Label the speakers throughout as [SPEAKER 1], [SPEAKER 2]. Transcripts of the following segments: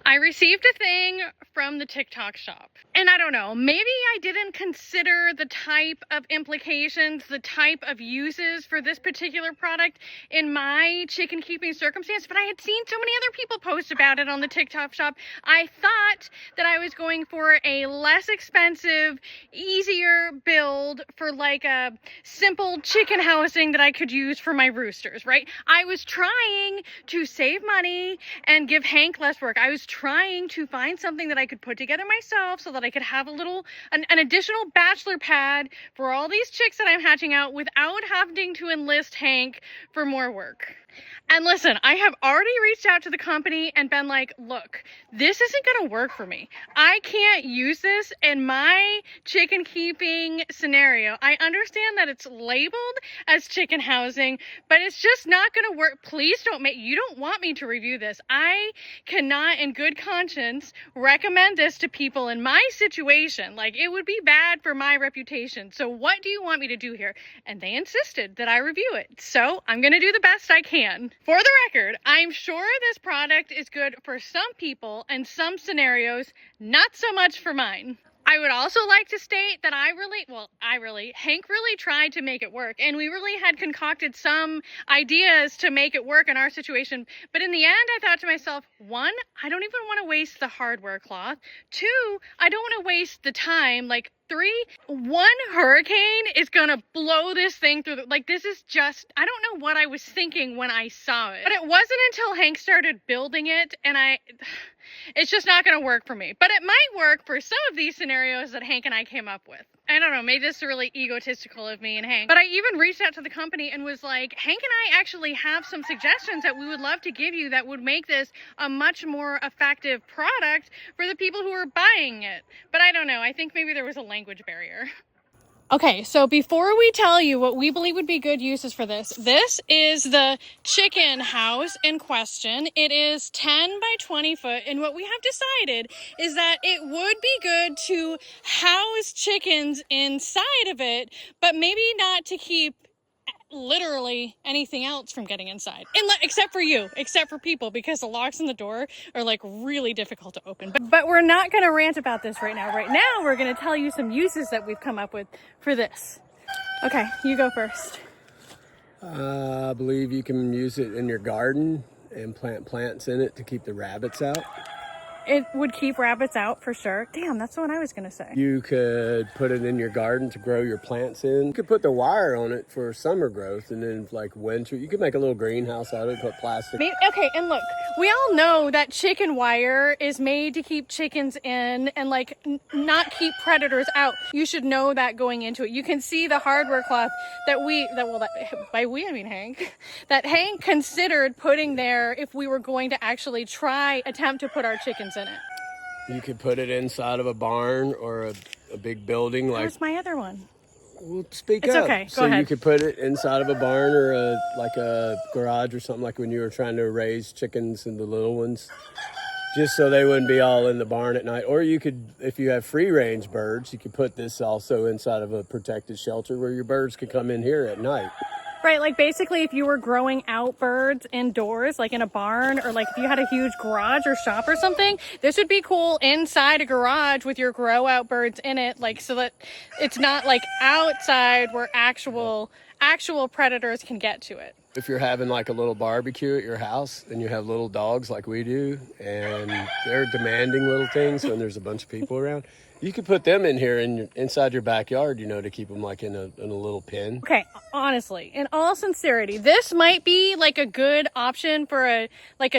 [SPEAKER 1] I received a thing from the TikTok shop, and I don't know, maybe I didn't consider the type of implications, the type of uses for this particular product in my chicken keeping circumstance, but I had seen so many other people post about it on the TikTok shop. I thought that I was going for a less expensive, easier build for like a simple chicken housing that I could use for my roosters, right? I was trying to save money and give Hank less work. I was trying to find something that I could put together myself so that I could have an additional bachelor pad for all these chicks that I'm hatching out without having to enlist Hank for more work. And listen, I have already reached out to the company and been like, look, this isn't going to work for me. I can't use this in my chicken keeping scenario. I understand that it's labeled as chicken housing, but it's just not going to work. Please you don't want me to review this. I cannot in good conscience recommend this to people in my situation. Like, it would be bad for my reputation. So what do you want me to do here? And they insisted that I review it. So I'm going to do the best I can. For the record, I'm sure this product is good for some people and some scenarios, not so much for mine. I would also like to state that Hank really tried to make it work, and we really had concocted some ideas to make it work in our situation. But in the end, I thought to myself, one, I don't even want to waste the hardware cloth. Two, I don't want to waste the time. Like, three, one hurricane is gonna blow this thing through this is just, I don't know what I was thinking when I saw it. But it wasn't until Hank started building it, and it's just not gonna work for me. But it might work for some of these scenarios that Hank and I came up with. I don't know, maybe this is really egotistical of me and Hank. But I even reached out to the company and was like, Hank and I actually have some suggestions that we would love to give you that would make this a much more effective product for the people who are buying it. But I don't know, I think maybe there was a language barrier. Okay, so before we tell you what we believe would be good uses for this is the chicken house in question. It is 10 by 20 foot, and what we have decided is that it would be good to house chickens inside of it, but maybe not to keep literally anything else from getting inside, except for people, because the locks on the door are like really difficult to open. But we're not going to rant about this right now. Right now we're going to tell you some uses that we've come up with for this. Okay, you go first.
[SPEAKER 2] I believe you can use it in your garden and plant plants in it to keep the rabbits out.
[SPEAKER 1] It would keep rabbits out for sure. Damn, that's what I was going to say.
[SPEAKER 2] You could put it in your garden to grow your plants in. You could put the wire on it for summer growth, and then like winter, you could make a little greenhouse out of it, put plastic.
[SPEAKER 1] Okay, and look, we all know that chicken wire is made to keep chickens in and like not keep predators out. You should know that going into it. You can see the hardware cloth by we I mean Hank, that Hank considered putting there if we were going to actually attempt to put our chickens in it.
[SPEAKER 2] You could put it inside of a barn or a big building.
[SPEAKER 1] Where's my other one?
[SPEAKER 2] Well, speak
[SPEAKER 1] it's
[SPEAKER 2] up.
[SPEAKER 1] Okay, go
[SPEAKER 2] so
[SPEAKER 1] ahead.
[SPEAKER 2] You could put it inside of a barn or a garage or something, like when you were trying to raise chickens and the little ones, just so they wouldn't be all in the barn at night. Or you could, if you have free range birds, you could put this also inside of a protected shelter where your birds could come in here at night.
[SPEAKER 1] Right, like basically if you were growing out birds indoors, like in a barn, or like if you had a huge garage or shop or something, this would be cool inside a garage with your grow out birds in it, like so that it's not like outside where actual predators can get to it.
[SPEAKER 2] If you're having like a little barbecue at your house and you have little dogs like we do, and they're demanding little things when there's a bunch of people around, you could put them in here inside your backyard, to keep them like in a little pen.
[SPEAKER 1] Okay, honestly, in all sincerity, this might be like a good option for a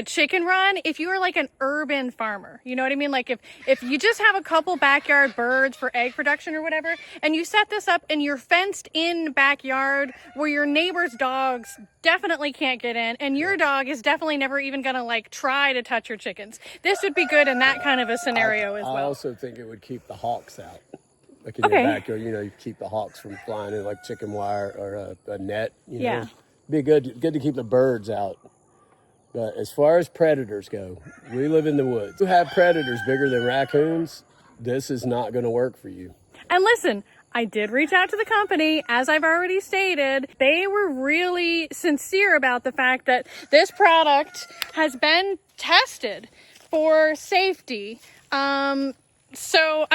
[SPEAKER 1] chicken run if you are like an urban farmer. You know what I mean? Like if you just have a couple backyard birds for egg production or whatever, and you set this up in your fenced in backyard where your neighbor's dogs definitely can't get in, and your dog is definitely never even gonna like try to touch your chickens. This would be good in that kind of a scenario as well.
[SPEAKER 2] I also think it would keep the hawks out. Like in your backyard, you keep the hawks from flying in, like chicken wire or a net.
[SPEAKER 1] Yeah.
[SPEAKER 2] Be good to keep the birds out. But as far as predators go, we live in the woods. If you have predators bigger than raccoons, this is not going to work for you.
[SPEAKER 1] And listen, I did reach out to the company, as I've already stated. They were really sincere about the fact that this product has been tested for safety. So